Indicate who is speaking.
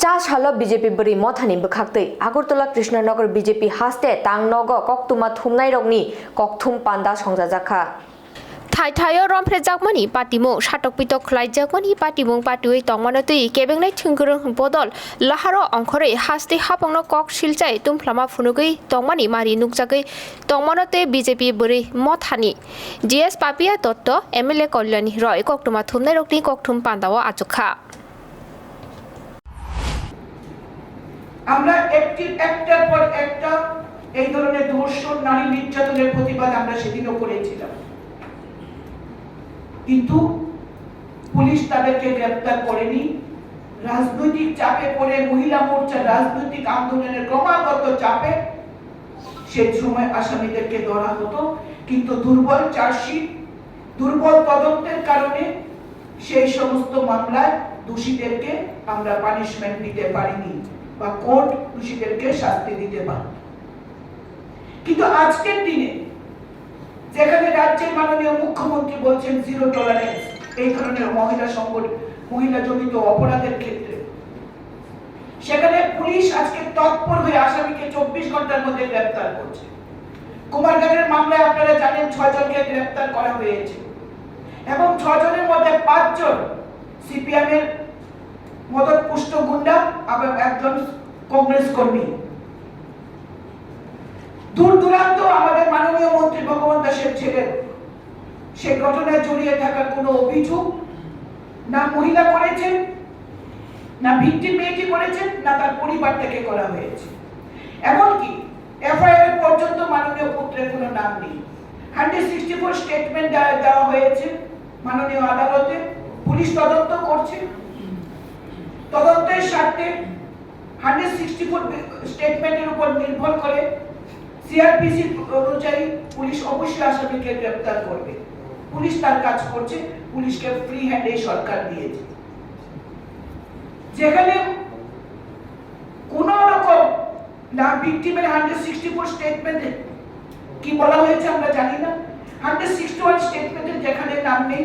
Speaker 1: चा साल बीजेपी बरी मथानि बखाक्तै आगरतला कृष्णनगर बीजेपी हास्ते तांगनग कक्तुमा थुमनाय रगनि कक्थुम पान्दा संजाजाखा थाइथायो रमफ्रेजाकमानि पाटिमु साटक पिटक खलाइजाकमानि पाटिमुं पाटिवै तंमानतै केबेंनाय थुंगोरों बदल लाहारो अंखरै हास्ते हापंनो कक सिलचाय तुमफ्लामा फुनुगै तंमानि मारि नुकजागै तंमानतै बीजेपी बरै मथानि जीएस पापिया दत्त एमएलए कल्याणी रय कक्तुमा थुमनाय रगनि कक्थुम पान्दाव आचुखा
Speaker 2: আমরা একটার পর একটা এই ধরনের ধর্ষণ নারী নির্যাতনের প্রতিবাদ আমরা সেদিনও করেছিলাম, কিন্তু পুলিশ তাদেরকে গ্রেফতার করেনি। রাজনৈতিক চাপে পড়ে মহিলা মোর্চার রাজনৈতিক আন্দোলনের ক্রমাগত চাপে সেই সময় আসামিদেরকে ধরা হতো, কিন্তু দুর্বল চার্জশিট, দুর্বল তদন্তের কারণে সেই সমস্ত মামলায় দোষীদেরকে আমরা পানিশমেন্ট দিতে পারিনি বা কোর্ট দোষীদেরকে শাস্তি দিতে পারে। কিন্তু আজকের দিনে যেখানে রাজ্যের মাননীয় মুখ্যমন্ত্রী বলছেন জিরো টলারেন্স এই ধরনের মহিলা জনিত অপরাধের ক্ষেত্রে, সেখানে পুলিশ আজকে তৎপর হয়ে আসামিকে 24 ঘন্টার মধ্যে গ্রেফতার করছে। কুমারঘাটের মামলায় আপনারা জানেন 6 জনকে গ্রেফতার করা হয়েছে এবং 6 জনের মধ্যে 5 জন সিপিএম এর মদতপুষ্ট গুন্ডা এবং একজন কংগ্রেস কর্মী। দূর দূরান্ত আমাদের মাননীয় মন্ত্রী ভগবান দাসের ছেলের সেই ঘটনায় জড়িয়ে থাকার কোনো অভিযোগ না মহিলা করেছেন, না ভিকটিম মেয়েটি করেছেন, না তার পরিবার থেকে করা হয়েছে। এমনকি এফআইআর পর্যন্ত মাননীয় পুত্রের কোনো নাম নেই। 164 স্টেটমেন্ট দেওয়া হয়েছে মাননীয় আদালতে, পুলিশ তদন্ত করছে। তদন্তের স্বার্থে 164 স্টেটমেন্টের উপর নির্ভর করে সিআরপিসি অনুযায়ী পুলিশ অবশ্যই আসামিকে গ্রেফতার করবে। পুলিশ তার কাজ করছে, পুলিশকে ফ্রি হ্যান্ডে সরকার দিয়েছে। যেখানে কোন রকম না ভিকটিমের 164 স্টেটমেন্টে কি বলা হয়েছে আমরা জানি না, 161 স্টেটমেন্টে যেখানে নাম নেই